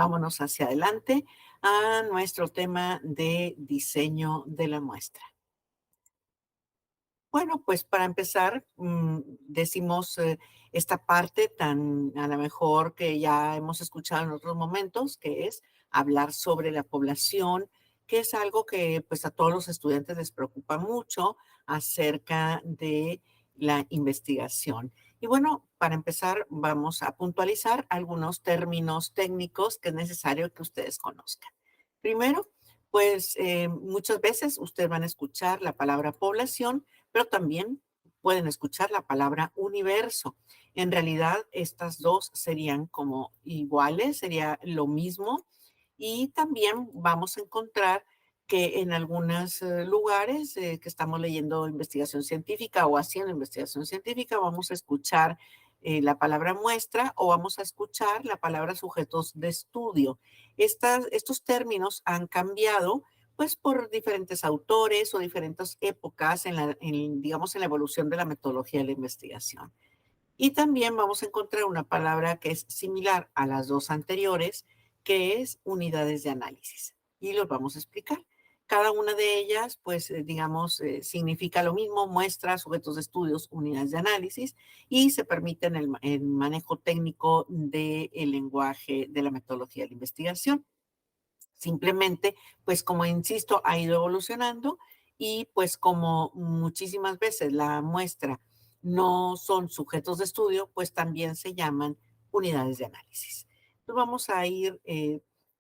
vámonos hacia adelante a nuestro tema de diseño de la muestra. Bueno, pues para empezar, decimos esta parte tan a lo mejor que ya hemos escuchado en otros momentos, que es hablar sobre la población, que es algo que pues a todos los estudiantes les preocupa mucho acerca de la investigación. Y bueno, para empezar, vamos a puntualizar algunos términos técnicos que es necesario que ustedes conozcan. Primero, pues muchas veces ustedes van a escuchar la palabra población, pero también pueden escuchar la palabra universo. En realidad, estas dos serían como iguales, sería lo mismo. Y también vamos a encontrar que en algunos lugares que estamos leyendo investigación científica o haciendo investigación científica, vamos a escuchar la palabra muestra o vamos a escuchar la palabra sujetos de estudio. Estos términos han cambiado pues por diferentes autores o diferentes épocas digamos, en la evolución de la metodología de la investigación. Y también vamos a encontrar una palabra que es similar a las dos anteriores, que es unidades de análisis. Y los vamos a explicar. Cada una de ellas, pues, digamos, significa lo mismo, muestras, sujetos de estudios, unidades de análisis, y se permite el manejo técnico del lenguaje de la metodología de la investigación. Simplemente, pues como insisto, ha ido evolucionando y pues como muchísimas veces la muestra no son sujetos de estudio, pues también se llaman unidades de análisis. Entonces vamos a ir,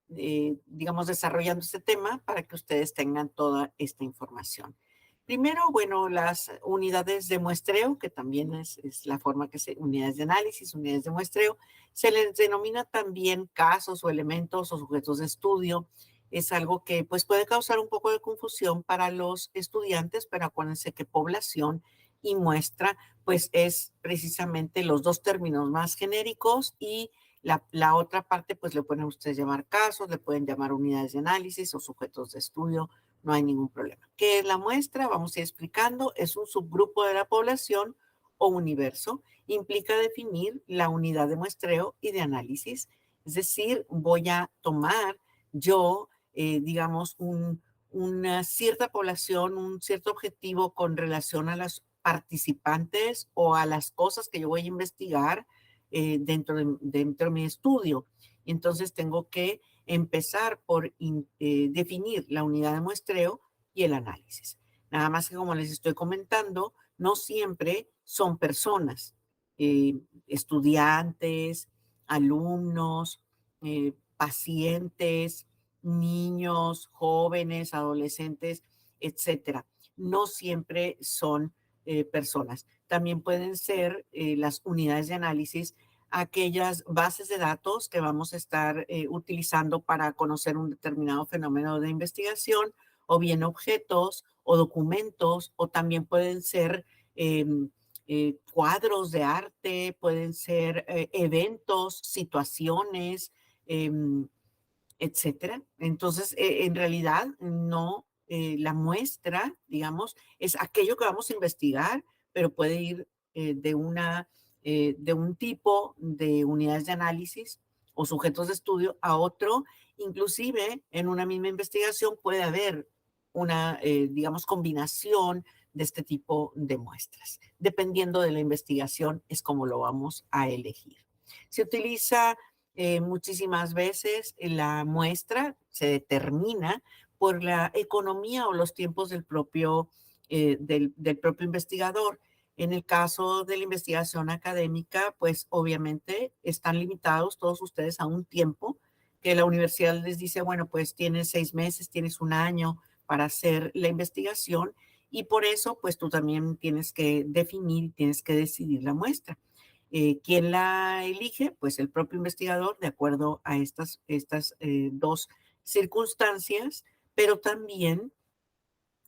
digamos, desarrollando este tema para que ustedes tengan toda esta información. Primero, bueno, las unidades de muestreo, que también es la forma que unidades de análisis, unidades de muestreo, se les denomina también casos o elementos o sujetos de estudio. Es algo que pues puede causar un poco de confusión para los estudiantes, pero acuérdense que población y muestra pues es precisamente los dos términos más genéricos y la otra parte pues le pueden ustedes llamar casos, le pueden llamar unidades de análisis o sujetos de estudio, no hay ningún problema. ¿Qué es la muestra? Vamos a ir explicando. Es un subgrupo de la población o universo. Implica definir la unidad de muestreo y de análisis. Es decir, voy a tomar yo, digamos, una cierta población, un cierto objetivo con relación a los participantes o a las cosas que yo voy a investigar dentro de mi estudio. Entonces tengo que empezar por definir la unidad de muestreo y el análisis. Nada más que como les estoy comentando, no siempre son personas, estudiantes, alumnos, pacientes, niños, jóvenes, adolescentes, etcétera. No siempre son personas. También pueden ser las unidades de análisis aquellas bases de datos que vamos a estar utilizando para conocer un determinado fenómeno de investigación, o bien objetos o documentos, o también pueden ser cuadros de arte, pueden ser eventos, situaciones, eh, etcétera. Entonces, en realidad, no, la muestra, digamos, es aquello que vamos a investigar, pero puede ir de un tipo de unidades de análisis o sujetos de estudio a otro. Inclusive, en una misma investigación puede haber una, digamos, combinación de este tipo de muestras. Dependiendo de la investigación, es como lo vamos a elegir. Se utiliza muchísimas veces la muestra se determina por la economía o los tiempos del propio investigador. En el caso de la investigación académica, pues obviamente están limitados todos ustedes a un tiempo que la universidad les dice, bueno, pues tienes 6 meses, tienes un año para hacer la investigación y por eso, pues tú también tienes que definir, tienes que decidir la muestra. ¿Quién la elige? Pues el propio investigador, de acuerdo a estas dos circunstancias, pero también,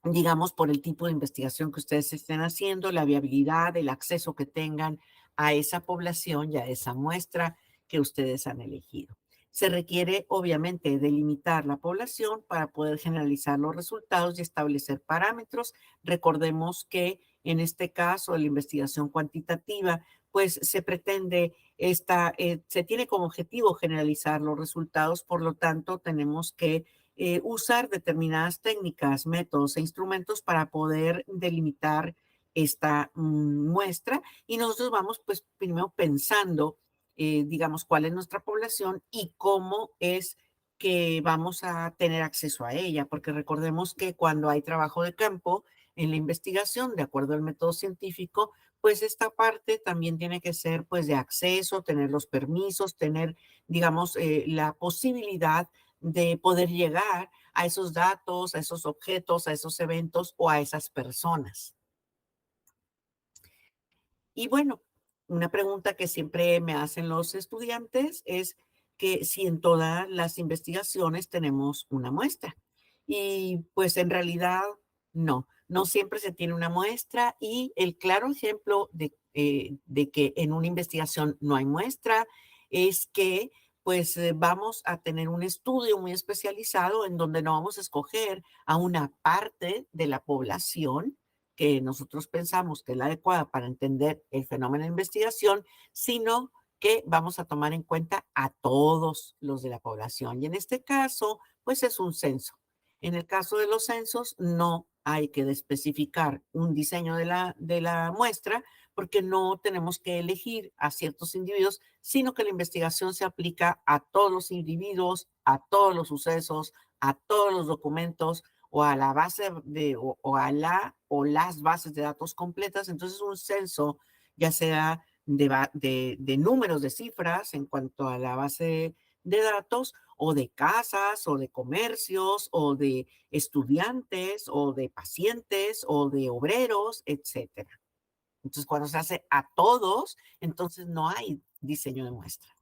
digamos, por el tipo de investigación que ustedes estén haciendo, la viabilidad, el acceso que tengan a esa población y a esa muestra que ustedes han elegido. Se requiere, obviamente, delimitar la población para poder generalizar los resultados y establecer parámetros. Recordemos que en este caso, la investigación cuantitativa, pues se pretende se tiene como objetivo generalizar los resultados, por lo tanto tenemos que usar determinadas técnicas, métodos e instrumentos para poder delimitar esta muestra y nosotros vamos pues primero pensando, digamos, cuál es nuestra población y cómo es que vamos a tener acceso a ella, porque recordemos que cuando hay trabajo de campo en la investigación, de acuerdo al método científico, pues esta parte también tiene que ser pues de acceso, tener los permisos, tener, digamos, la posibilidad de poder llegar a esos datos, a esos objetos, a esos eventos o a esas personas. Y bueno, una pregunta que siempre me hacen los estudiantes es que si en todas las investigaciones tenemos una muestra. Y pues en realidad no siempre se tiene una muestra y el claro ejemplo de que en una investigación no hay muestra es que pues vamos a tener un estudio muy especializado en donde no vamos a escoger a una parte de la población que nosotros pensamos que es la adecuada para entender el fenómeno de investigación, sino que vamos a tomar en cuenta a todos los de la población. Y en este caso, pues es un censo. En el caso de los censos, no hay que especificar un diseño de la muestra porque no tenemos que elegir a ciertos individuos, sino que la investigación se aplica a todos los individuos, a todos los sucesos, a todos los documentos, o a la base o a la o las bases de datos completas. Entonces, un censo, ya sea de números, de cifras en cuanto a la base de datos, o de casas, o de comercios, o de estudiantes, o de pacientes, o de obreros, etcétera. Entonces, cuando se hace a todos, entonces no hay diseño de muestra.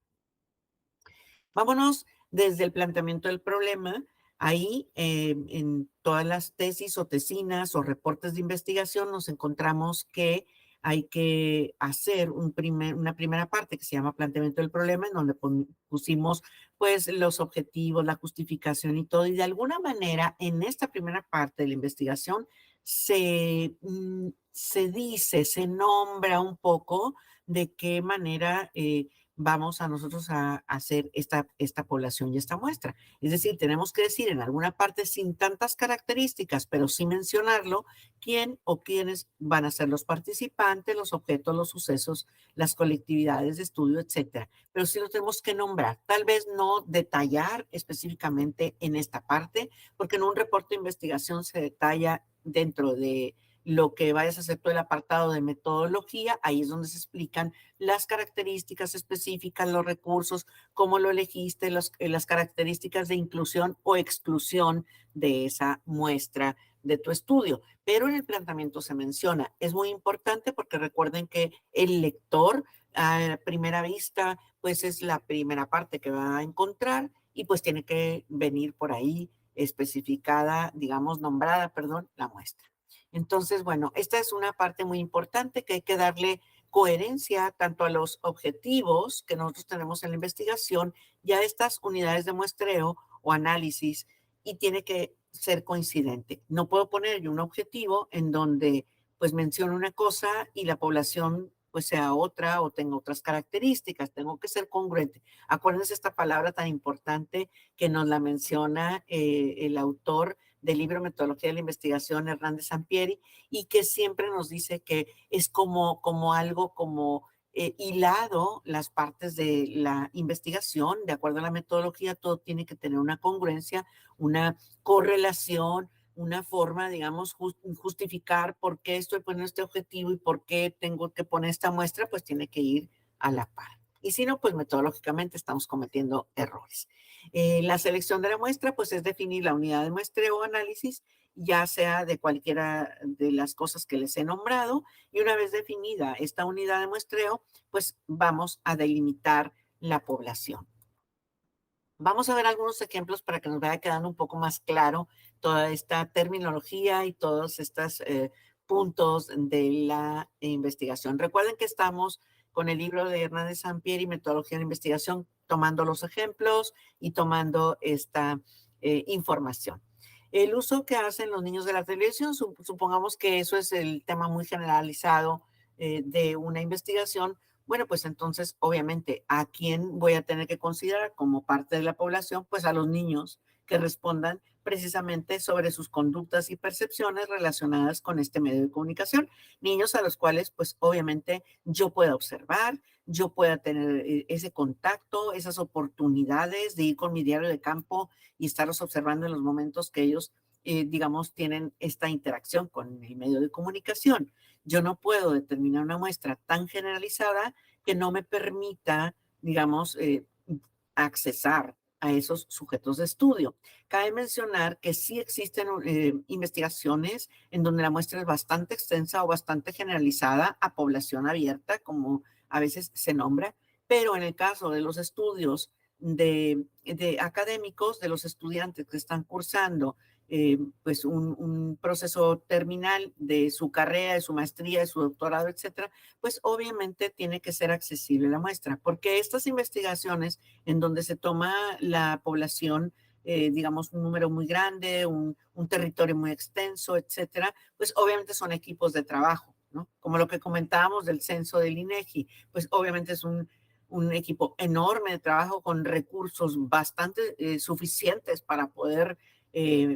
Vámonos desde el planteamiento del problema. Ahí, en todas las tesis o tesinas o reportes de investigación, nos encontramos que hay que hacer una primera parte que se llama planteamiento del problema, en donde pusimos pues los objetivos, la justificación y todo. Y de alguna manera, en esta primera parte de la investigación, se dice, se nombra un poco de qué manera vamos a nosotros a hacer esta población y esta muestra. Es decir, tenemos que decir en alguna parte sin tantas características, pero sí mencionarlo, quién o quiénes van a ser los participantes, los objetos, los sucesos, las colectividades de estudio, etcétera. Pero sí lo tenemos que nombrar. Tal vez no detallar específicamente en esta parte, porque en un reporte de investigación se detalla dentro de lo que vayas a hacer todo el apartado de metodología, ahí es donde se explican las características específicas, los recursos, cómo lo elegiste, las características de inclusión o exclusión de esa muestra de tu estudio. Pero en el planteamiento se menciona. Es muy importante porque recuerden que el lector a primera vista, pues es la primera parte que va a encontrar y pues tiene que venir por ahí especificada, digamos, nombrada, perdón, la muestra. Entonces, bueno, esta es una parte muy importante que hay que darle coherencia tanto a los objetivos que nosotros tenemos en la investigación y a estas unidades de muestreo o análisis y tiene que ser coincidente. No puedo poner yo un objetivo en donde pues menciono una cosa y la población pues sea otra o tenga otras características. Tengo que ser congruente. Acuérdense esta palabra tan importante que nos la menciona el autor del libro Metodología de la Investigación, Hernández Sampieri, y que siempre nos dice que es como algo como hilado las partes de la investigación, de acuerdo a la metodología, todo tiene que tener una congruencia, una correlación, una forma, digamos, justificar por qué estoy poniendo este objetivo y por qué tengo que poner esta muestra, pues tiene que ir a la par. Y si no, pues metodológicamente estamos cometiendo errores. La selección de la muestra, pues es definir la unidad de muestreo o análisis, ya sea de cualquiera de las cosas que les he nombrado, y una vez definida esta unidad de muestreo, pues vamos a delimitar la población. Vamos a ver algunos ejemplos para que nos vaya quedando un poco más claro toda esta terminología y todos estos puntos de la investigación. Recuerden que estamos con el libro de Hernández Sampieri, Metodología de la Investigación, tomando los ejemplos y tomando esta información. El uso que hacen los niños de la televisión, supongamos que eso es el tema muy generalizado de una investigación, bueno, pues entonces, obviamente, ¿a quién voy a tener que considerar como parte de la población? Pues a los niños que respondan precisamente sobre sus conductas y percepciones relacionadas con este medio de comunicación. Niños a los cuales, pues obviamente, yo pueda observar, yo pueda tener ese contacto, esas oportunidades de ir con mi diario de campo y estarlos observando en los momentos que ellos, digamos, tienen esta interacción con el medio de comunicación. Yo no puedo determinar una muestra tan generalizada que no me permita, digamos, accesar a esos sujetos de estudio. Cabe mencionar que sí existen investigaciones en donde la muestra es bastante extensa o bastante generalizada a población abierta, como a veces se nombra, pero en el caso de los estudios de académicos, de los estudiantes que están cursando pues un proceso terminal de su carrera, de su maestría, de su doctorado, etcétera, pues obviamente tiene que ser accesible la muestra, porque estas investigaciones en donde se toma la población, digamos, un número muy grande, un territorio muy extenso, etcétera, pues obviamente son equipos de trabajo, ¿no? Como lo que comentábamos del censo del INEGI, pues obviamente es un equipo enorme de trabajo con recursos bastante suficientes para poder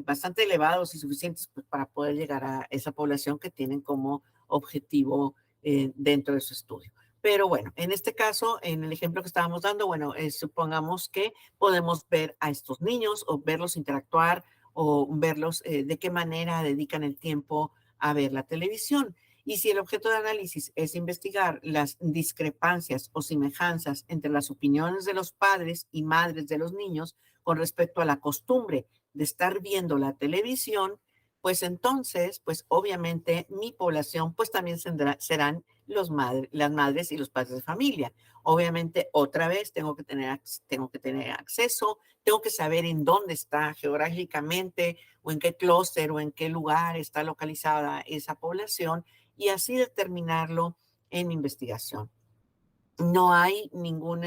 bastante elevados y suficientes pues, para poder llegar a esa población que tienen como objetivo dentro de su estudio. Pero bueno, en este caso, en el ejemplo que estábamos dando, bueno, supongamos que podemos ver a estos niños o verlos interactuar o verlos de qué manera dedican el tiempo a ver la televisión. Y si el objeto de análisis es investigar las discrepancias o semejanzas entre las opiniones de los padres y madres de los niños con respecto a la costumbre de estar viendo la televisión, pues entonces, pues obviamente mi población, pues también serán las madres y los padres de familia. Obviamente, otra vez tengo que tener acceso, tengo que saber en dónde está geográficamente o en qué clúster o en qué lugar está localizada esa población y así determinarlo en mi investigación. No hay ningún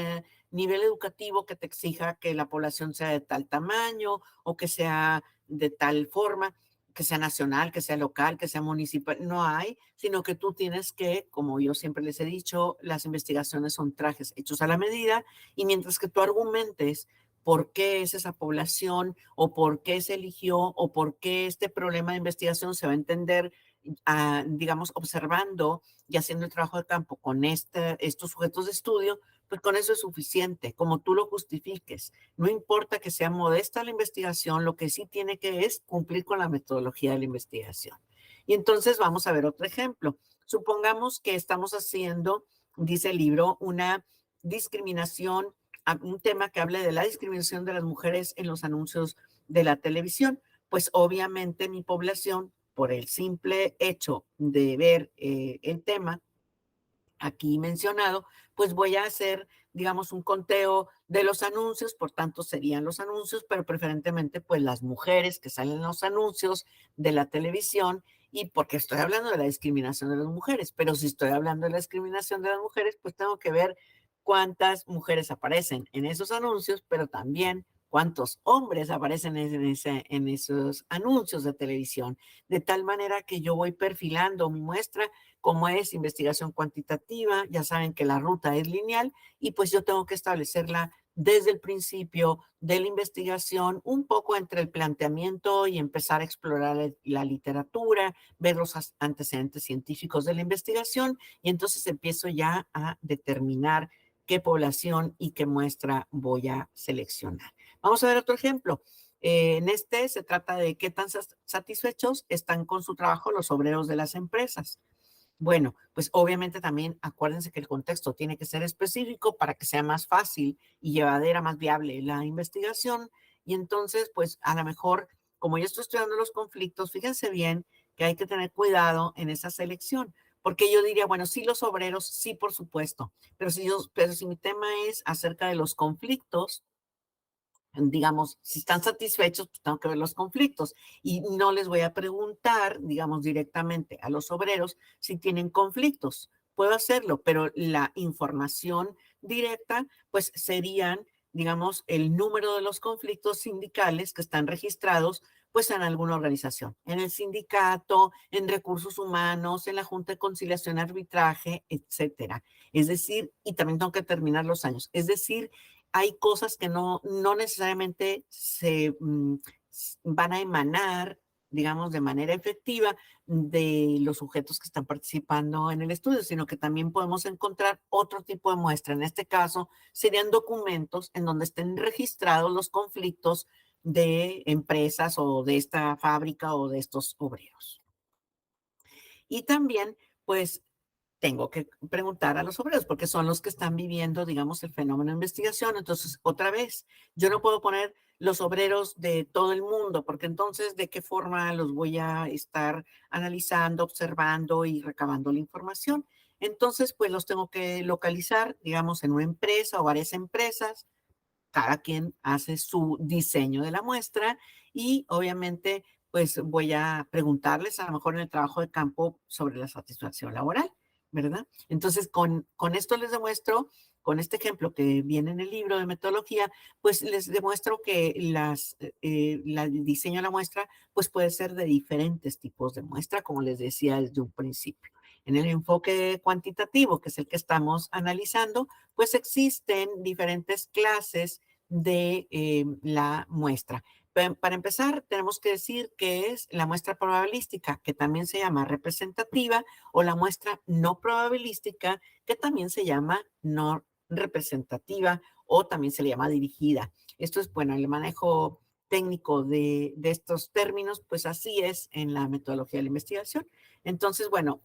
nivel educativo que te exija que la población sea de tal tamaño o que sea de tal forma, que sea nacional, que sea local, que sea municipal. No hay, sino que tú tienes que, como yo siempre les he dicho, las investigaciones son trajes hechos a la medida y mientras que tú argumentes por qué es esa población o por qué se eligió o por qué este problema de investigación se va a entender, digamos, observando y haciendo el trabajo de campo con estos sujetos de estudio, pues con eso es suficiente, como tú lo justifiques. No importa que sea modesta la investigación, lo que sí tiene que es cumplir con la metodología de la investigación. Y entonces vamos a ver otro ejemplo. Supongamos que estamos haciendo, dice el libro, una discriminación, un tema que hable de la discriminación de las mujeres en los anuncios de la televisión. Pues obviamente mi población, por el simple hecho de ver el tema aquí mencionado, pues voy a hacer, digamos, un conteo de los anuncios, por tanto serían los anuncios, pero preferentemente pues las mujeres que salen en los anuncios de la televisión y porque estoy hablando de la discriminación de las mujeres, pero si estoy hablando de la discriminación de las mujeres, pues tengo que ver cuántas mujeres aparecen en esos anuncios, pero también cuántos hombres aparecen en esos anuncios de televisión, de tal manera que yo voy perfilando mi muestra como es investigación cuantitativa, ya saben que la ruta es lineal y pues yo tengo que establecerla desde el principio de la investigación, un poco entre el planteamiento y empezar a explorar la literatura, ver los antecedentes científicos de la investigación y entonces empiezo ya a determinar qué población y qué muestra voy a seleccionar. Vamos a ver otro ejemplo. En este se trata de qué tan satisfechos están con su trabajo los obreros de las empresas. Bueno, pues obviamente también acuérdense que el contexto tiene que ser específico para que sea más fácil y llevadera, más viable la investigación. Y entonces, pues a lo mejor, como yo estoy estudiando los conflictos, fíjense bien que hay que tener cuidado en esa selección, porque yo diría, bueno, sí los obreros, sí, por supuesto, pero si mi tema es acerca de los conflictos, digamos, si están satisfechos, pues tengo que ver los conflictos y no les voy a preguntar, digamos, directamente a los obreros si tienen conflictos. Puedo hacerlo, pero la información directa, pues serían, digamos, el número de los conflictos sindicales que están registrados pues en alguna organización, en el sindicato, en recursos humanos, en la Junta de Conciliación y Arbitraje, etcétera. Es decir, y también tengo que terminar los años. Es decir, hay cosas que no necesariamente van a emanar, digamos, de manera efectiva de los sujetos que están participando en el estudio, sino que también podemos encontrar otro tipo de muestra. En este caso, serían documentos en donde estén registrados los conflictos de empresas o de esta fábrica o de estos obreros. Y también, pues, tengo que preguntar a los obreros porque son los que están viviendo, digamos, el fenómeno de investigación. Entonces, otra vez, yo no puedo poner los obreros de todo el mundo, porque entonces, ¿de qué forma los voy a estar analizando, observando y recabando la información? Entonces, pues los tengo que localizar, digamos, en una empresa o varias empresas. Cada quien hace su diseño de la muestra y obviamente pues voy a preguntarles a lo mejor en el trabajo de campo sobre la satisfacción laboral, ¿verdad? Entonces con esto les demuestro, con este ejemplo que viene en el libro de metodología, pues les demuestro que el diseño de la muestra pues puede ser de diferentes tipos de muestra, como les decía desde un principio. En el enfoque cuantitativo, que es el que estamos analizando, pues existen diferentes clases de la muestra. Para empezar, tenemos que decir que es la muestra probabilística, que también se llama representativa, o la muestra no probabilística, que también se llama no representativa o también se le llama dirigida. Esto es, bueno, el manejo técnico de estos términos, pues así es en la metodología de la investigación. Entonces, bueno,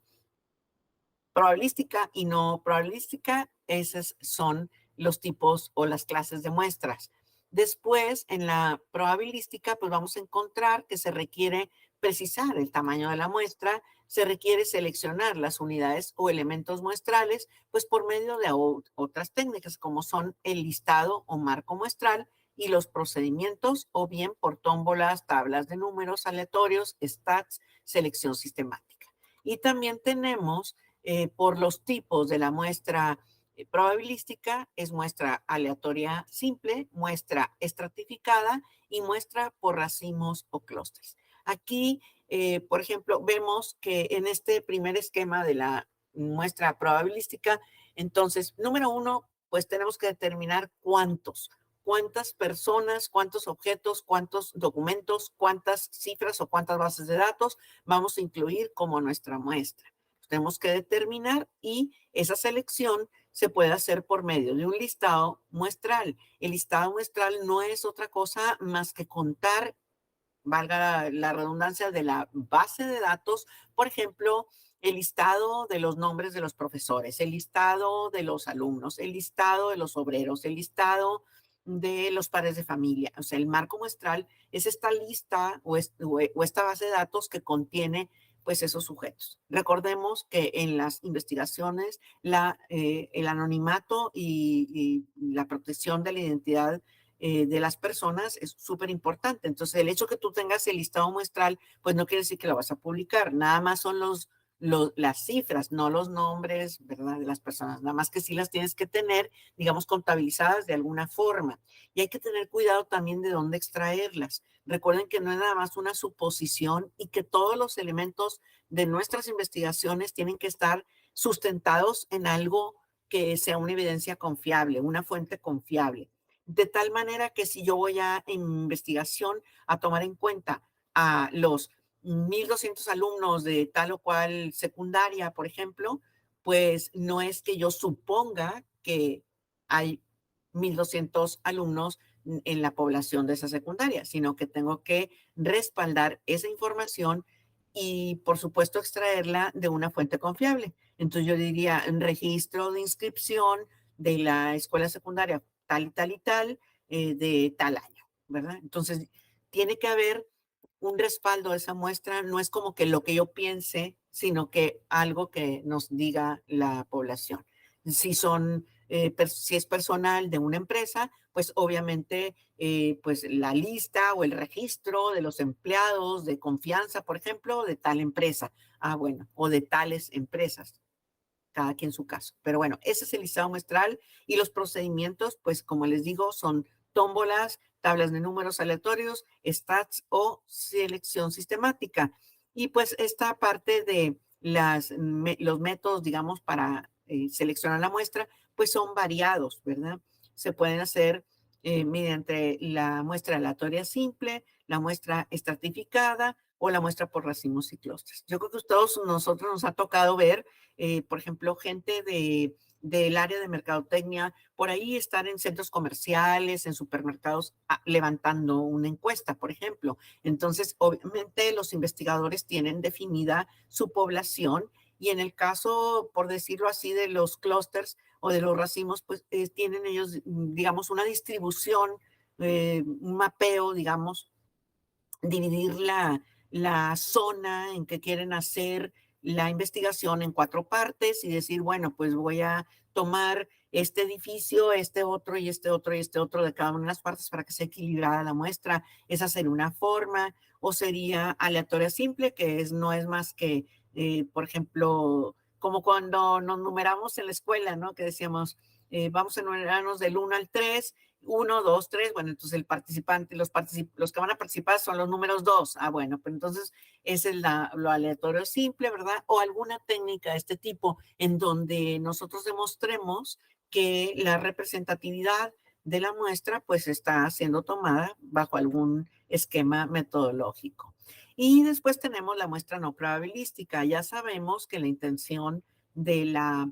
probabilística y no probabilística, esos son los tipos o las clases de muestras. Después, en la probabilística, pues vamos a encontrar que se requiere precisar el tamaño de la muestra, se requiere seleccionar las unidades o elementos muestrales, pues por medio de otras técnicas como son el listado o marco muestral y los procedimientos o bien por tómbolas, tablas de números aleatorios, stats, selección sistemática. Y también tenemos por los tipos de la muestra probabilística, es muestra aleatoria simple, muestra estratificada y muestra por racimos o clústeres. Aquí, por ejemplo, vemos que en este primer esquema de la muestra probabilística, entonces, número uno, pues tenemos que determinar cuántas personas, cuántos objetos, cuántos documentos, cuántas cifras o cuántas bases de datos vamos a incluir como nuestra muestra. Tenemos que determinar y esa selección se puede hacer por medio de un listado muestral. El listado muestral no es otra cosa más que contar, valga la redundancia, de la base de datos, por ejemplo, el listado de los nombres de los profesores, el listado de los alumnos, el listado de los obreros, el listado de los padres de familia. O sea, el marco muestral es esta lista o esta base de datos que contiene pues esos sujetos. Recordemos que en las investigaciones el anonimato y la protección de la identidad de las personas es súper importante. Entonces, el hecho que tú tengas el listado muestral, pues no quiere decir que lo vas a publicar. Nada más son las cifras, no los nombres, ¿verdad? De las personas. Nada más que sí las tienes que tener, digamos, contabilizadas de alguna forma. Y hay que tener cuidado también de dónde extraerlas. Recuerden que no es nada más una suposición y que todos los elementos de nuestras investigaciones tienen que estar sustentados en algo que sea una evidencia confiable, una fuente confiable. De tal manera que si yo voy a investigación a tomar en cuenta a los 1,200 alumnos de tal o cual secundaria, por ejemplo, pues no es que yo suponga que hay 1,200 alumnos en la población de esa secundaria, sino que tengo que respaldar esa información y, por supuesto, extraerla de una fuente confiable. Entonces yo diría, un registro de inscripción de la escuela secundaria tal y tal y tal, de tal año, ¿verdad? Entonces, tiene que haber un respaldo de esa muestra, no es como que lo que yo piense, sino que algo que nos diga la población. Si es personal de una empresa, pues obviamente pues la lista o el registro de los empleados de confianza, por ejemplo, de tal empresa. Ah, bueno, o de tales empresas, cada quien su caso. Pero bueno, ese es el listado muestral y los procedimientos, pues como les digo, son tómbolas, tablas de números aleatorios, stats o selección sistemática. Y pues esta parte de los métodos, digamos, para seleccionar la muestra, pues son variados, ¿verdad? Se pueden hacer mediante la muestra aleatoria simple, la muestra estratificada o la muestra por racimos y clústeres. Yo creo que a todos nosotros nos ha tocado ver, por ejemplo, gente del área de mercadotecnia, por ahí estar en centros comerciales, en supermercados, levantando una encuesta, por ejemplo. Entonces, obviamente, los investigadores tienen definida su población y en el caso, por decirlo así, de los clústeres o de los racimos, pues tienen ellos, digamos, una distribución, un mapeo, digamos, dividir la zona en que quieren hacer la investigación en 4 partes y decir, bueno, pues voy a tomar este edificio, este otro y este otro y este otro de cada una de las partes para que sea equilibrada la muestra. Esa sería una forma, o sería aleatoria simple, que no es más que, por ejemplo, como cuando nos numeramos en la escuela, ¿no? Que decíamos, vamos a numerarnos del 1 al 3, 1, 2, 3, bueno, entonces el participante, los que van a participar son los números 2. Bueno, pues entonces ese es lo aleatorio simple, ¿verdad? O alguna técnica de este tipo en donde nosotros demostremos que la representatividad de la muestra pues está siendo tomada bajo algún esquema metodológico. Y después tenemos la muestra no probabilística. Ya sabemos que la intención de la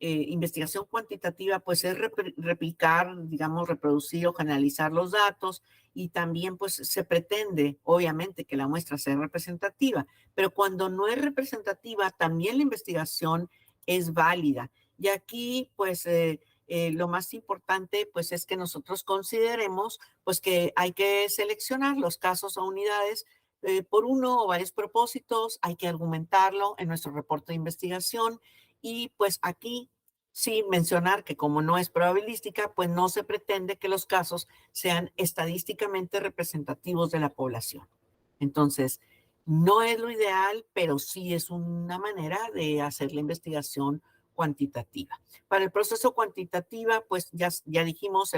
investigación cuantitativa, pues es replicar, digamos, reproducir o generalizar los datos y también pues se pretende, obviamente, que la muestra sea representativa, pero cuando no es representativa, también la investigación es válida. Y aquí, pues, lo más importante, pues, es que nosotros consideremos, pues, que hay que seleccionar los casos o unidades por uno o varios propósitos, hay que argumentarlo en nuestro reporte de investigación y pues aquí sí mencionar que como no es probabilística, pues no se pretende que los casos sean estadísticamente representativos de la población. Entonces, no es lo ideal, pero sí es una manera de hacer la investigación cuantitativa. Para el proceso cuantitativa, pues ya dijimos,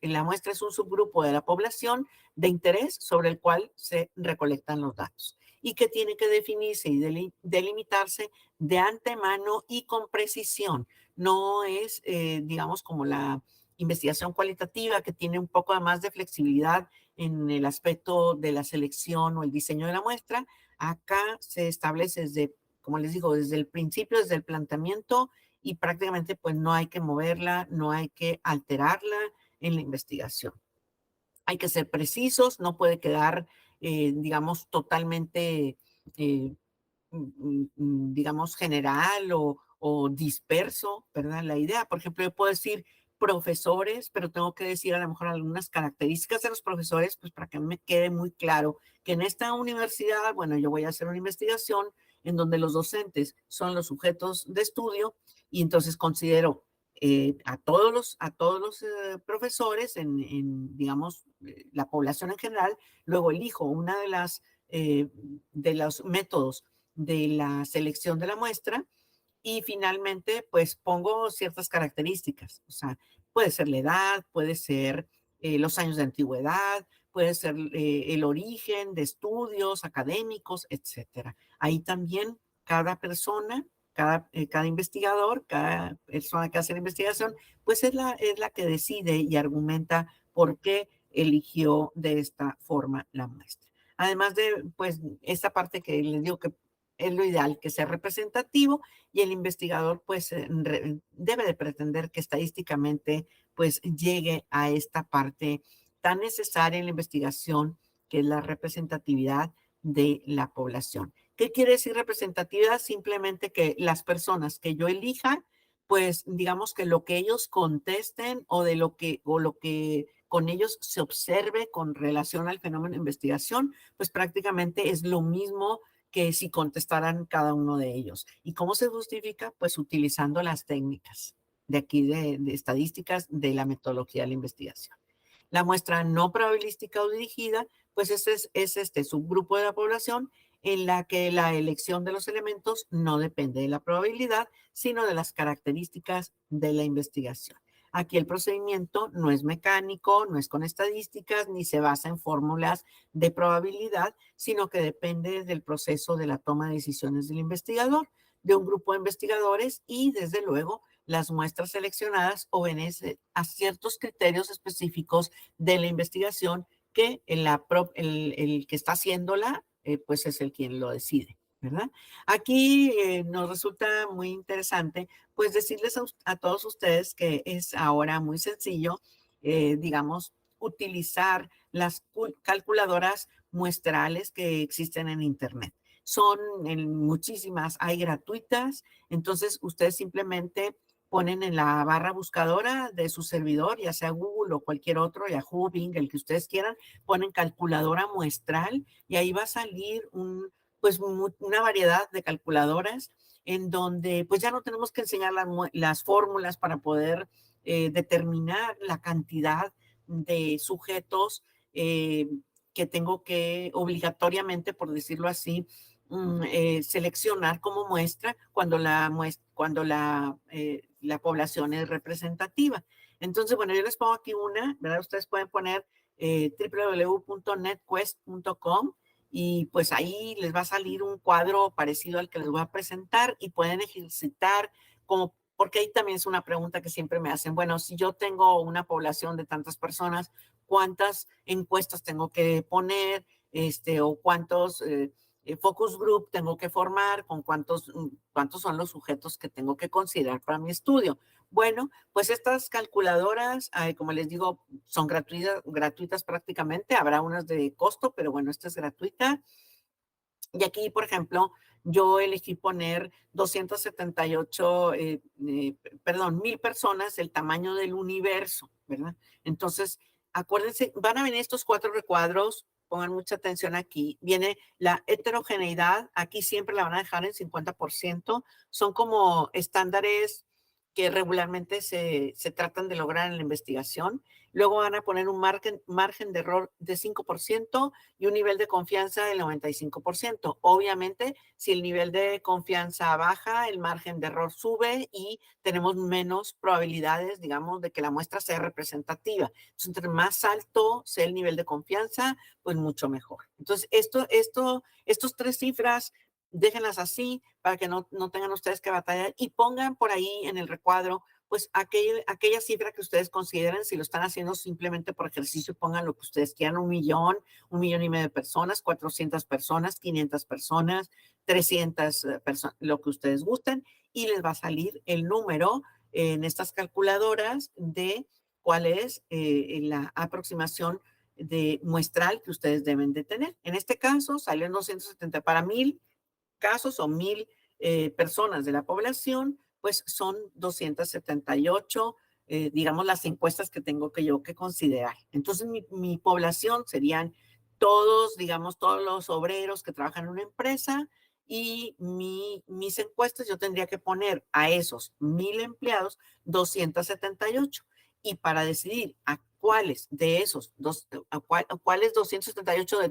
la muestra es un subgrupo de la población de interés sobre el cual se recolectan los datos y que tiene que definirse y delimitarse de antemano y con precisión. No es, digamos, como la investigación cualitativa que tiene un poco más de flexibilidad en el aspecto de la selección o el diseño de la muestra. Acá se establece desde, como les digo, desde el principio, desde el planteamiento y prácticamente pues no hay que moverla, no hay que alterarla en la investigación. Hay que ser precisos, no puede quedar, digamos, totalmente eh, digamos, general o disperso, ¿verdad? La idea, por ejemplo, yo puedo decir profesores, pero tengo que decir a lo mejor algunas características de los profesores, pues para que me quede muy claro que en esta universidad, bueno, yo voy a hacer una investigación en donde los docentes son los sujetos de estudio y entonces considero a todos los profesores digamos, la población en general, luego elijo una de los métodos de la selección de la muestra y finalmente pues pongo ciertas características, o sea, puede ser la edad, puede ser los años de antigüedad, puede ser el origen de estudios académicos, etcétera. Ahí también cada persona, cada investigador, cada persona que hace la investigación, pues es la que decide y argumenta por qué eligió de esta forma la muestra. Además de, pues, esta parte que les digo que es lo ideal, que sea representativo y el investigador, pues, debe de pretender que estadísticamente, pues, llegue a esta parte tan necesaria en la investigación, que es la representatividad de la población. ¿Qué quiere decir representatividad? Simplemente que las personas que yo elija, pues, digamos que lo que ellos contesten o lo que con ellos se observe con relación al fenómeno de investigación, pues prácticamente es lo mismo que si contestaran cada uno de ellos. ¿Y cómo se justifica? Pues utilizando las técnicas de aquí de estadísticas de la metodología de la investigación. La muestra no probabilística o dirigida, pues es este subgrupo de la población en la que la elección de los elementos no depende de la probabilidad, sino de las características de la investigación. Aquí el procedimiento no es mecánico, no es con estadísticas, ni se basa en fórmulas de probabilidad, sino que depende del proceso de la toma de decisiones del investigador, de un grupo de investigadores y, desde luego, las muestras seleccionadas obedecen a ciertos criterios específicos de la investigación que el que está haciéndola, pues es el quien lo decide, ¿verdad? Aquí nos resulta muy interesante, pues decirles a todos ustedes que es ahora muy sencillo, digamos, utilizar las calculadoras muestrales que existen en Internet. Son en muchísimas, hay gratuitas, entonces ustedes simplemente ponen en la barra buscadora de su servidor, ya sea Google o cualquier otro, Yahoo, Bing, el que ustedes quieran, ponen calculadora muestral y ahí va a salir pues una variedad de calculadoras en donde pues ya no tenemos que enseñar las fórmulas para poder determinar la cantidad de sujetos que tengo que obligatoriamente, por decirlo así, seleccionar como muestra cuando la población es representativa. Entonces, bueno, yo les pongo aquí una, ¿verdad? Ustedes pueden poner www.netquest.com y pues ahí les va a salir un cuadro parecido al que les voy a presentar y pueden ejercitar como, porque ahí también es una pregunta que siempre me hacen, bueno, si yo tengo una población de tantas personas, ¿cuántas encuestas tengo que poner? O cuántos focus group tengo que formar, con cuántos son los sujetos que tengo que considerar para mi estudio. Bueno, pues estas calculadoras, como les digo, son gratuitas prácticamente. Habrá unas de costo, pero bueno, esta es gratuita. Y aquí, por ejemplo, yo elegí poner 278, perdón, 1000 personas, el tamaño del universo, ¿verdad? Entonces, acuérdense, van a venir estos 4 recuadros, pongan mucha atención aquí. Viene la heterogeneidad, aquí siempre la van a dejar en 50%. Son como estándares que regularmente se tratan de lograr en la investigación. Luego van a poner un margen de error de 5% y un nivel de confianza del 95%. Obviamente, si el nivel de confianza baja, el margen de error sube y tenemos menos probabilidades, digamos, de que la muestra sea representativa. Entonces, entre más alto sea el nivel de confianza, pues mucho mejor. Entonces, estos 3 cifras, déjenlas así para que no tengan ustedes que batallar y pongan por ahí en el recuadro pues aquella cifra que ustedes consideren, si lo están haciendo simplemente por ejercicio, pongan lo que ustedes quieran, 1 millón, 1,5 millones de personas, 400 personas, 500 personas, 300 personas, lo que ustedes gusten, y les va a salir el número en estas calculadoras de cuál es la aproximación de muestral que ustedes deben de tener. En este caso, salen 270 para 1000 casos o 1000 personas de la población, pues son 278, digamos, las encuestas que tengo que yo que considerar. Entonces, mi población serían todos, digamos, todos los obreros que trabajan en una empresa y mis encuestas yo tendría que poner a esos 1000 empleados 278. Y para decidir a cuáles de esos, a cuáles 278 de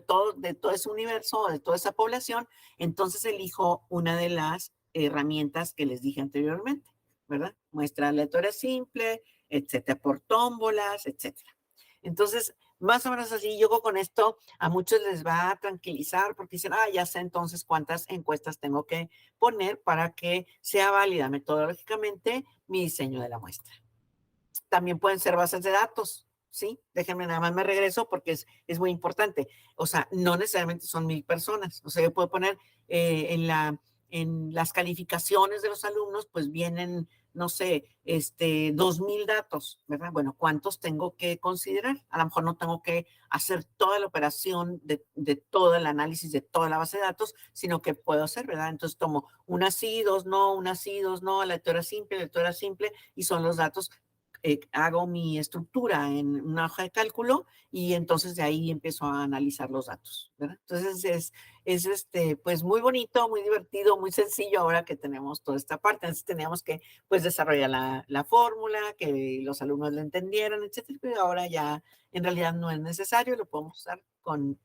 todo ese universo, de toda esa población, entonces elijo una de las herramientas que les dije anteriormente, ¿verdad? Muestra aleatoria simple, etcétera, por tómbolas, etcétera. Entonces, más o menos así, yo con esto a muchos les va a tranquilizar porque dicen, ya sé entonces cuántas encuestas tengo que poner para que sea válida metodológicamente mi diseño de la muestra. También pueden ser bases de datos, ¿sí? Déjenme nada más me regreso porque es muy importante. O sea, no necesariamente son 1000 personas. O sea, yo puedo poner en las calificaciones de los alumnos, pues vienen, no sé, 2000 datos, ¿verdad? Bueno, ¿cuántos tengo que considerar? A lo mejor no tengo que hacer toda la operación de todo el análisis de toda la base de datos, sino que puedo hacer, ¿verdad? Entonces tomo una sí, dos no, una sí, dos no, aleatoria simple, y son los datos hago mi estructura en una hoja de cálculo y entonces de ahí empiezo a analizar los datos, ¿verdad? Entonces pues muy bonito, muy divertido, muy sencillo ahora que tenemos toda esta parte. Antes teníamos que, pues, desarrollar la fórmula, que los alumnos la entendieran, etcétera, pero ahora ya en realidad no es necesario, lo podemos usar con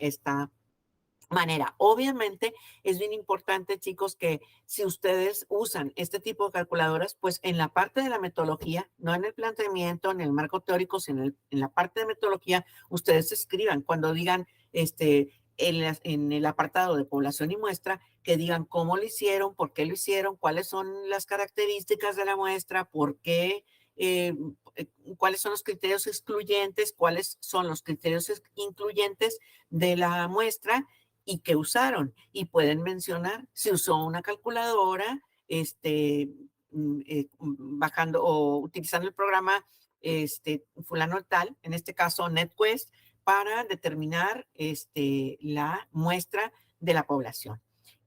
manera. Obviamente es bien importante, chicos, que si ustedes usan este tipo de calculadoras, pues en la parte de la metodología, no en el planteamiento, en el marco teórico, sino en la parte de metodología, ustedes escriban cuando digan en el apartado de población y muestra, que digan cómo lo hicieron, por qué lo hicieron, cuáles son las características de la muestra, por qué, eh, cuáles son los criterios excluyentes, cuáles son los criterios incluyentes de la muestra y qué usaron. Y pueden mencionar si usó una calculadora, bajando o utilizando el programa fulano tal, en este caso NetQuest, para determinar la muestra de la población.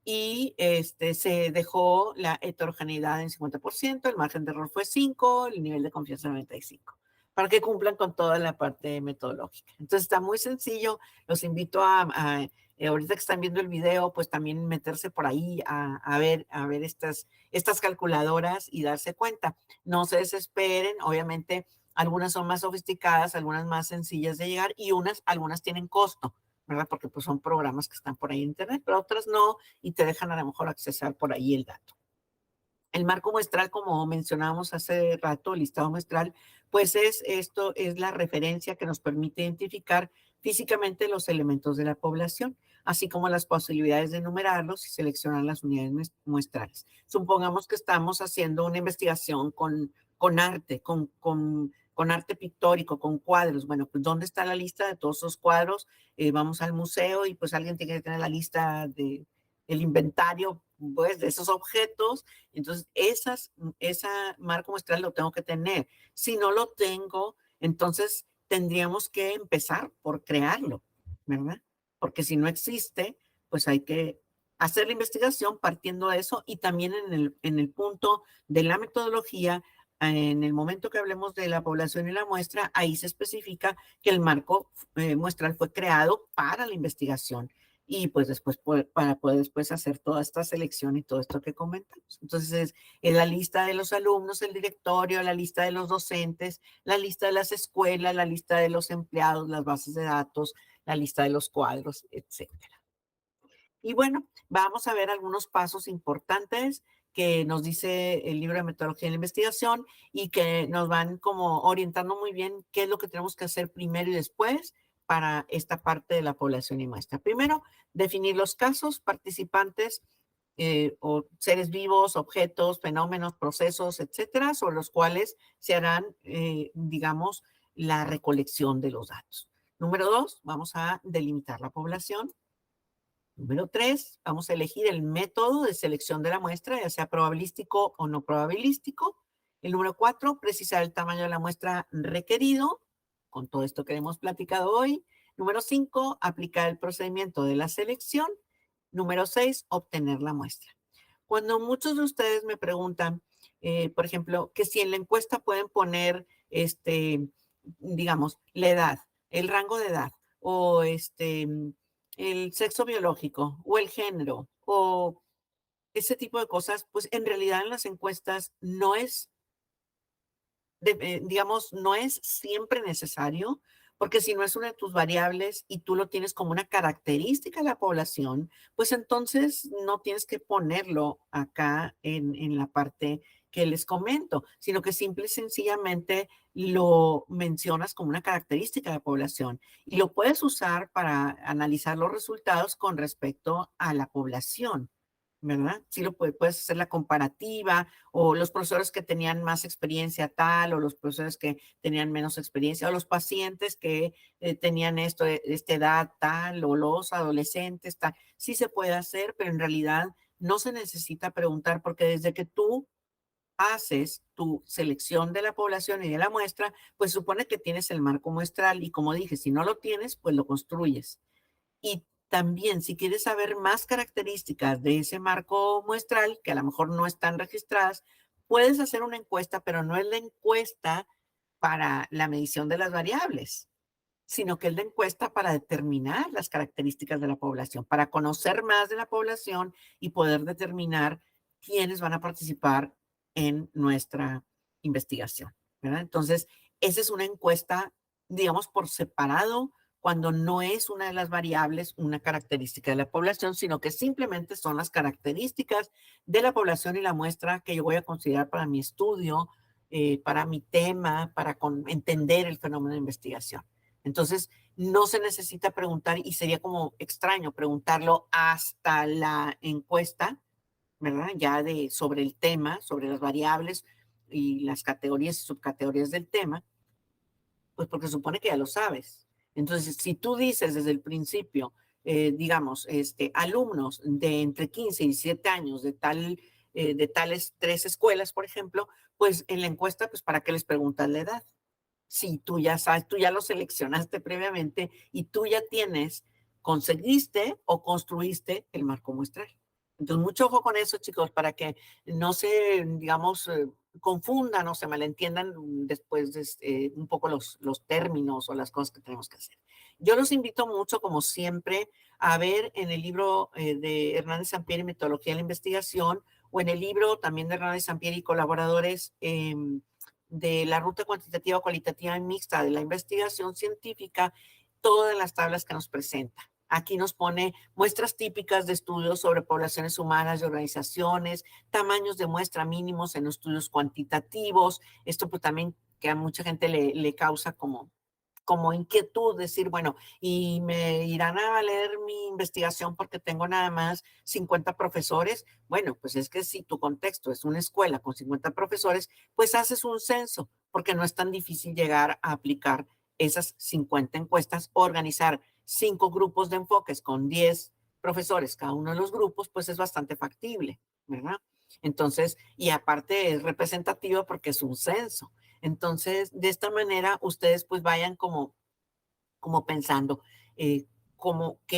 Y se dejó la heterogeneidad en 50%, el margen de error fue 5, el nivel de confianza 95, para que cumplan con toda la parte metodológica. Entonces está muy sencillo, los invito ahorita que están viendo el video, pues también meterse por ahí a ver estas calculadoras y darse cuenta. No se desesperen, obviamente algunas son más sofisticadas, algunas más sencillas de llegar y algunas tienen costo, ¿verdad? Porque pues son programas que están por ahí en internet, pero otras no y te dejan a lo mejor accesar por ahí el dato. El marco muestral, como mencionábamos hace rato, el listado muestral, pues esto es la referencia que nos permite identificar físicamente los elementos de la población, así como las posibilidades de enumerarlos y seleccionar las unidades muestrales. Supongamos que estamos haciendo una investigación con arte, con arte pictórico, con cuadros. Bueno, pues ¿dónde está la lista de todos esos cuadros? Vamos al museo y pues alguien tiene que tener la lista el inventario, pues, de esos objetos. Entonces, esa marco muestral lo tengo que tener. Si no lo tengo, entonces tendríamos que empezar por crearlo, ¿verdad? Porque si no existe, pues hay que hacer la investigación partiendo de eso y también en el punto de la metodología, en el momento que hablemos de la población y la muestra, ahí se especifica que el marco muestral fue creado para la investigación y pues después para poder después hacer toda esta selección y todo esto que comentamos. Entonces, es la lista de los alumnos, el directorio, la lista de los docentes, la lista de las escuelas, la lista de los empleados, las bases de datos, la lista de los cuadros, etcétera. Y bueno, vamos a ver algunos pasos importantes que nos dice el libro de metodología de la investigación y que nos van como orientando muy bien qué es lo que tenemos que hacer primero y después para esta parte de la población y muestra. Primero, definir los casos, participantes o seres vivos, objetos, fenómenos, procesos, etcétera, sobre los cuales se harán, digamos, la recolección de los datos. Número 2, vamos a delimitar la población. Número 3, vamos a elegir el método de selección de la muestra, ya sea probabilístico o no probabilístico. El número 4, precisar el tamaño de la muestra requerido, con todo esto que hemos platicado hoy. Número 5, aplicar el procedimiento de la selección. Número 6, obtener la muestra. Cuando muchos de ustedes me preguntan, por ejemplo, que si en la encuesta pueden poner, digamos, la edad, el rango de edad, o el sexo biológico, o el género, o ese tipo de cosas, pues en realidad en las encuestas no es digamos, no es siempre necesario, porque si no es una de tus variables y tú lo tienes como una característica de la población, pues entonces no tienes que ponerlo acá en la parte que les comento, sino que simple y sencillamente lo mencionas como una característica de la población y lo puedes usar para analizar los resultados con respecto a la población. ¿Verdad? Sí lo puedes hacer la comparativa o los profesores que tenían más experiencia tal o los profesores que tenían menos experiencia o los pacientes que tenían esta edad tal o los adolescentes tal. Sí se puede hacer, pero en realidad no se necesita preguntar porque desde que tú haces tu selección de la población y de la muestra, pues supone que tienes el marco muestral y como dije, si no lo tienes, pues lo construyes. Y también, si quieres saber más características de ese marco muestral, que a lo mejor no están registradas, puedes hacer una encuesta, pero no es la encuesta para la medición de las variables, sino que es la encuesta para determinar las características de la población, para conocer más de la población y poder determinar quiénes van a participar en nuestra investigación, ¿verdad? Entonces, esa es una encuesta, digamos, por separado cuando no es una de las variables una característica de la población, sino que simplemente son las características de la población y la muestra que yo voy a considerar para mi estudio, para mi tema, para entender el fenómeno de investigación. Entonces, no se necesita preguntar y sería como extraño preguntarlo hasta la encuesta, ¿verdad? Ya sobre el tema, sobre las variables y las categorías y subcategorías del tema, pues porque supone que ya lo sabes. Entonces, si tú dices desde el principio, digamos, alumnos de entre 15 y 17 años de tales 3 escuelas, por ejemplo, pues en la encuesta, pues ¿para qué les preguntas la edad? Si tú ya sabes, tú ya lo seleccionaste previamente y tú ya conseguiste o construiste el marco muestral. Entonces, mucho ojo con eso, chicos, para que no se, digamos, confundan o se malentiendan después un poco los términos o las cosas que tenemos que hacer. Yo los invito mucho, como siempre, a ver en el libro de Hernández Sampieri, Metodología de la Investigación, o en el libro también de Hernández Sampieri y colaboradores, de la ruta cuantitativa, cualitativa y mixta de la investigación científica, todas las tablas que nos presenta. Aquí nos pone muestras típicas de estudios sobre poblaciones humanas y organizaciones, tamaños de muestra mínimos en estudios cuantitativos. Esto pues también que a mucha gente le causa como inquietud, decir, bueno, y me irán a leer mi investigación porque tengo nada más 50 profesores. Bueno, pues es que si tu contexto es una escuela con 50 profesores, pues haces un censo, porque no es tan difícil llegar a aplicar esas 50 encuestas, organizar 5 grupos de enfoques con 10 profesores cada uno de los grupos, pues es bastante factible, ¿verdad? Entonces, y aparte es representativo porque es un censo. Entonces, de esta manera, ustedes pues vayan como pensando qué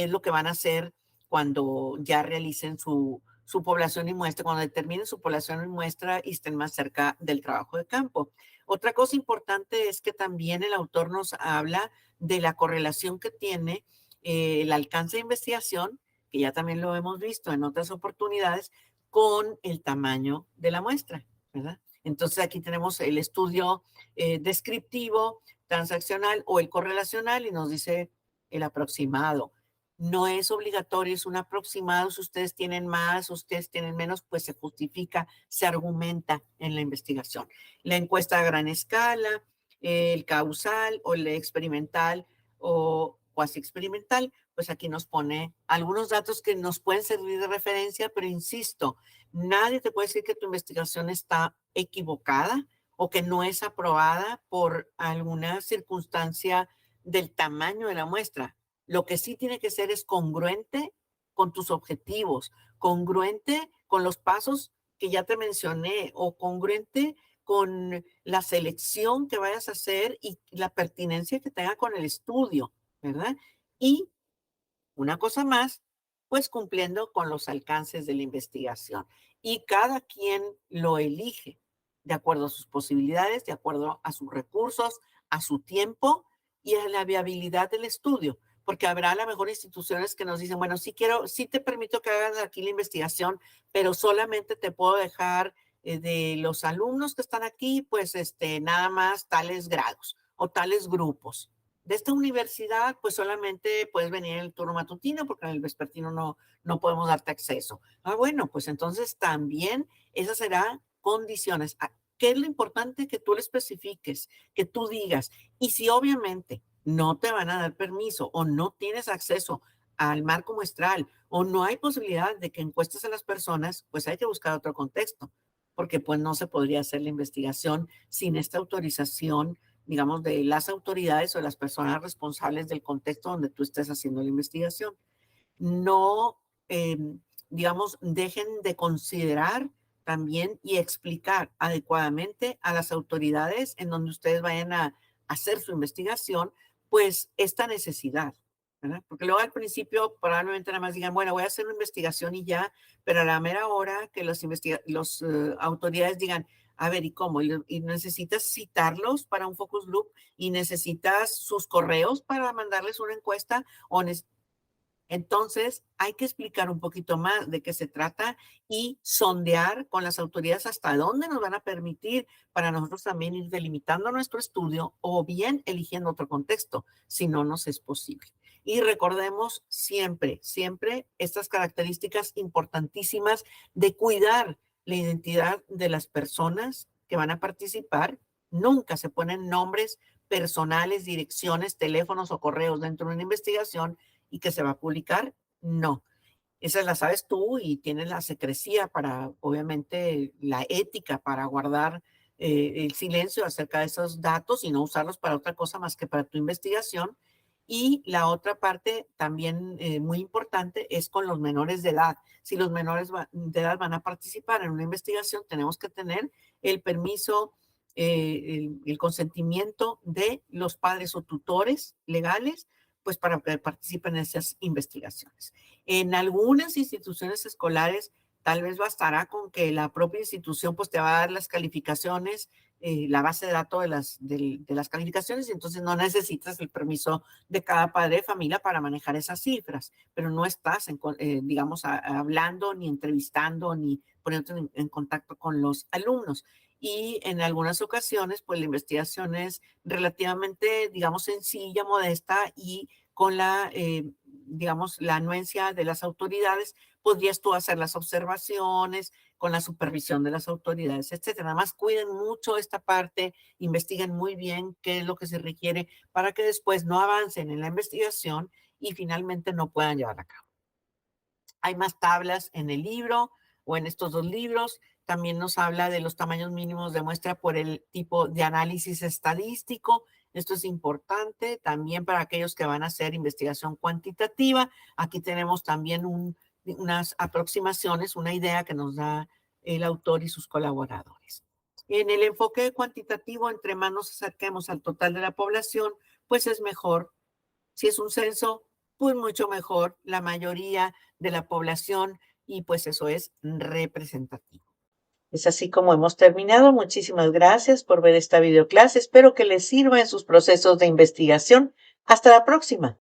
es lo que van a hacer cuando ya realicen su población y muestra, cuando determinen su población y muestra y estén más cerca del trabajo de campo. Otra cosa importante es que también el autor nos habla de la correlación que tiene el alcance de investigación, que ya también lo hemos visto en otras oportunidades, con el tamaño de la muestra, ¿verdad? Entonces aquí tenemos el estudio descriptivo, transaccional o el correlacional y nos dice el aproximado. No es obligatorio, es un aproximado. Si ustedes tienen más, ustedes tienen menos, pues se justifica, se argumenta en la investigación. La encuesta a gran escala, el causal o el experimental o cuasi experimental, pues aquí nos pone algunos datos que nos pueden servir de referencia, pero insisto, nadie te puede decir que tu investigación está equivocada o que no es aprobada por alguna circunstancia del tamaño de la muestra. Lo que sí tiene que ser es congruente con tus objetivos, congruente con los pasos que ya te mencioné o congruente con la selección que vayas a hacer y la pertinencia que tenga con el estudio, ¿verdad? Y una cosa más, pues cumpliendo con los alcances de la investigación. Y cada quien lo elige de acuerdo a sus posibilidades, de acuerdo a sus recursos, a su tiempo y a la viabilidad del estudio. Porque habrá a lo mejor instituciones que nos dicen, bueno, sí quiero, sí te permito que hagas aquí la investigación, pero solamente te puedo dejar de los alumnos que están aquí, pues nada más tales grados o tales grupos. De esta universidad, pues solamente puedes venir en el turno matutino porque en el vespertino no podemos darte acceso. Ah, bueno, pues entonces también esas serán condiciones. ¿Qué es lo importante? Que tú le especifiques, que tú digas. Y si obviamente no te van a dar permiso o no tienes acceso al marco muestral o no hay posibilidad de que encuestes a las personas, pues hay que buscar otro contexto, porque pues no se podría hacer la investigación sin esta autorización, digamos, de las autoridades o de las personas responsables del contexto donde tú estés haciendo la investigación. No, digamos, dejen de considerar también y explicar adecuadamente a las autoridades en donde ustedes vayan a hacer su investigación, pues esta necesidad, ¿verdad? Porque luego al principio probablemente nada más digan, bueno, voy a hacer una investigación y ya, pero a la mera hora que los autoridades digan, a ver, ¿y cómo? ¿Y necesitas citarlos para un focus group? ¿Y necesitas sus correos para mandarles una encuesta? ¿O Entonces, hay que explicar un poquito más de qué se trata y sondear con las autoridades hasta dónde nos van a permitir para nosotros también ir delimitando nuestro estudio o bien eligiendo otro contexto, si no nos es posible. Y recordemos siempre, siempre estas características importantísimas de cuidar la identidad de las personas que van a participar. Nunca se ponen nombres personales, direcciones, teléfonos o correos dentro de una investigación y que se va a publicar. No, esas las sabes tú y tienes la secrecía para, obviamente, la ética para guardar el silencio acerca de esos datos y no usarlos para otra cosa más que para tu investigación. Y la otra parte también muy importante es con los menores de edad. Si los menores de edad van a participar en una investigación, tenemos que tener el permiso, el consentimiento de los padres o tutores legales, pues para que participen en esas investigaciones. En algunas instituciones escolares tal vez bastará con que la propia institución pues te va a dar las calificaciones, la base de datos de las calificaciones, y entonces no necesitas el permiso de cada padre de familia para manejar esas cifras, pero no estás, digamos, hablando, ni entrevistando, ni poniéndote en contacto con los alumnos. Y en algunas ocasiones, pues la investigación es relativamente, digamos, sencilla, modesta y con digamos, la anuencia de las autoridades, podrías tú hacer las observaciones con la supervisión de las autoridades, etcétera. Nada más cuiden mucho esta parte, investiguen muy bien qué es lo que se requiere para que después no avancen en la investigación y finalmente no puedan llevarla a cabo. Hay más tablas en el libro o en estos dos libros. También nos habla de los tamaños mínimos de muestra por el tipo de análisis estadístico. Esto es importante también para aquellos que van a hacer investigación cuantitativa. Aquí tenemos también unas aproximaciones, una idea que nos da el autor y sus colaboradores. En el enfoque cuantitativo, entre más nos acerquemos al total de la población, pues es mejor. Si es un censo, pues mucho mejor, la mayoría de la población, y pues eso es representativo. Es así como hemos terminado. Muchísimas gracias por ver esta videoclase. Espero que les sirva en sus procesos de investigación. Hasta la próxima.